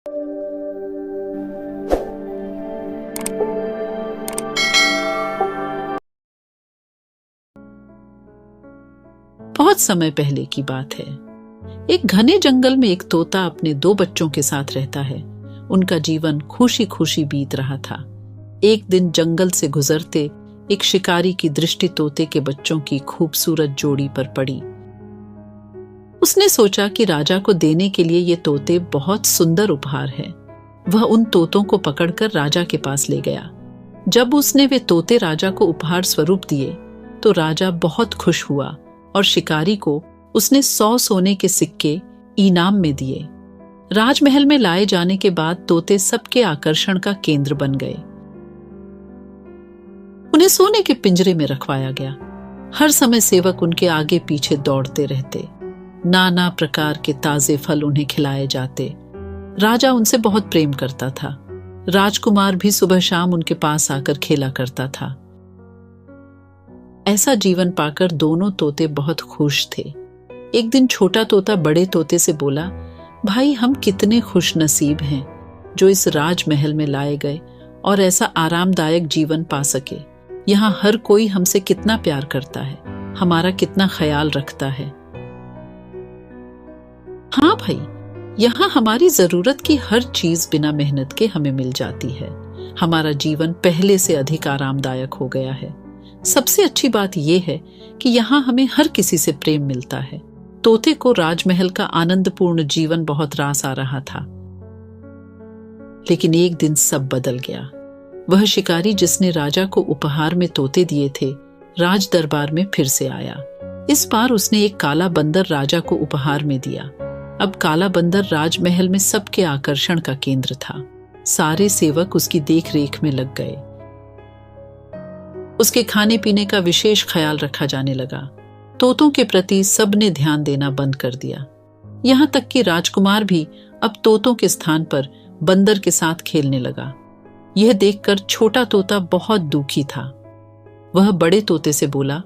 बहुत समय पहले की बात है। एक घने जंगल में एक तोता अपने 2 बच्चों के साथ रहता है। उनका जीवन खुशी खुशी बीत रहा था। एक दिन जंगल से गुजरते एक शिकारी की दृष्टि तोते के बच्चों की खूबसूरत जोड़ी पर पड़ी। उसने सोचा कि राजा को देने के लिए ये तोते बहुत सुंदर उपहार है। वह उन तोतों को पकड़कर राजा के पास ले गया। जब उसने वे तोते राजा को उपहार स्वरूप दिए तो राजा बहुत खुश हुआ और शिकारी को उसने 100 सोने के सिक्के इनाम में दिए। राजमहल में लाए जाने के बाद तोते सबके आकर्षण का केंद्र बन गए। उन्हें सोने के पिंजरे में रखवाया गया। हर समय सेवक उनके आगे पीछे दौड़ते रहते। नाना प्रकार के ताजे फल उन्हें खिलाए जाते। राजा उनसे बहुत प्रेम करता था। राजकुमार भी सुबह शाम उनके पास आकर खेला करता था। ऐसा जीवन पाकर दोनों तोते बहुत खुश थे। एक दिन छोटा तोता बड़े तोते से बोला, भाई हम कितने खुश नसीब हैं जो इस राजमहल में लाए गए और ऐसा आरामदायक जीवन पा सके। यहाँ हर कोई हमसे कितना प्यार करता है, हमारा कितना ख्याल रखता है। हाँ भाई, यहाँ हमारी जरूरत की हर चीज बिना मेहनत के हमें मिल जाती है। हमारा जीवन पहले से अधिक आरामदायक हो गया है। सबसे अच्छी बात यह है कि यहाँ हमें हर किसी से प्रेम मिलता है। तोते को राजमहल का आनंदपूर्ण जीवन बहुत रास आ रहा था। लेकिन एक दिन सब बदल गया। वह शिकारी जिसने राजा को उपहार में तोते दिए थे, राज दरबार में फिर से आया। इस बार उसने एक काला बंदर राजा को उपहार में दिया। अब काला बंदर राजमहल में सबके आकर्षण का केंद्र था। सारे सेवक उसकी देखरेख में लग गए। उसके खाने पीने का विशेष ख्याल रखा जाने लगा। तोतों के प्रति सबने ध्यान देना बंद कर दिया। यहां तक कि राजकुमार भी अब तोतों के स्थान पर बंदर के साथ खेलने लगा। यह देखकर छोटा तोता बहुत दुखी था। वह बड़े तोते से बोला,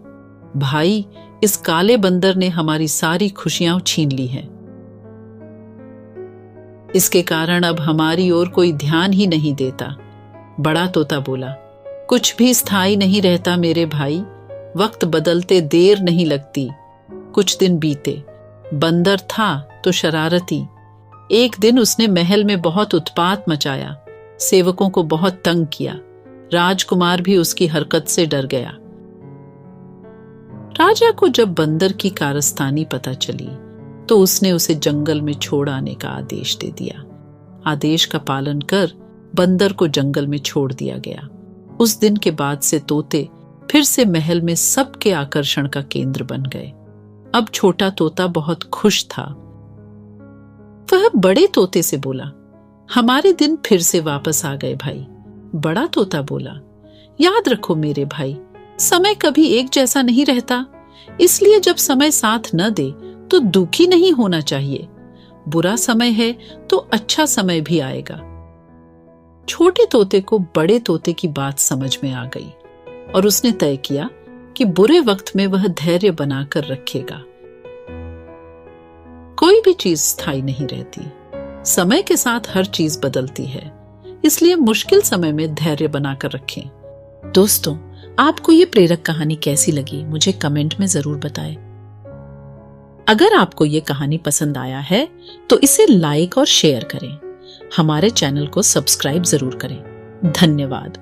भाई इस काले बंदर ने हमारी सारी खुशियां छीन ली हैं। इसके कारण अब हमारी ओर कोई ध्यान ही नहीं देता। बड़ा तोता बोला, कुछ भी स्थायी नहीं रहता मेरे भाई। वक्त बदलते देर नहीं लगती। कुछ दिन बीते। बंदर था तो शरारती। एक दिन उसने महल में बहुत उत्पात मचाया। सेवकों को बहुत तंग किया। राजकुमार भी उसकी हरकत से डर गया। राजा को जब बंदर की कारस्तानी पता चली तो उसने उसे जंगल में छोड़ आने का आदेश दे दिया। आदेश का पालन कर बंदर को जंगल में छोड़ दिया गया। उस दिन के बाद से तोते फिर से महल में सबके आकर्षण का केंद्र बन गए। अब छोटा तोता बहुत खुश था। वह बड़े तोते से बोला, हमारे दिन फिर से वापस आ गए भाई। बड़ा तोता बोला, याद रखो मेरे भाई, समय कभी एक जैसा नहीं रहता। इसलिए जब समय साथ न दे तो दुखी नहीं होना चाहिए। बुरा समय है तो अच्छा समय भी आएगा। छोटे तोते को बड़े तोते की बात समझ में आ गई और उसने तय किया कि बुरे वक्त में वह धैर्य बनाकर रखेगा। कोई भी चीज स्थायी नहीं रहती। समय के साथ हर चीज बदलती है। इसलिए मुश्किल समय में धैर्य बनाकर रखें। दोस्तों, आपको ये प्रेरक कहानी कैसी लगी मुझे कमेंट में जरूर बताएं। अगर आपको ये कहानी पसंद आया है तो इसे लाइक और शेयर करें। हमारे चैनल को सब्सक्राइब जरूर करें। धन्यवाद।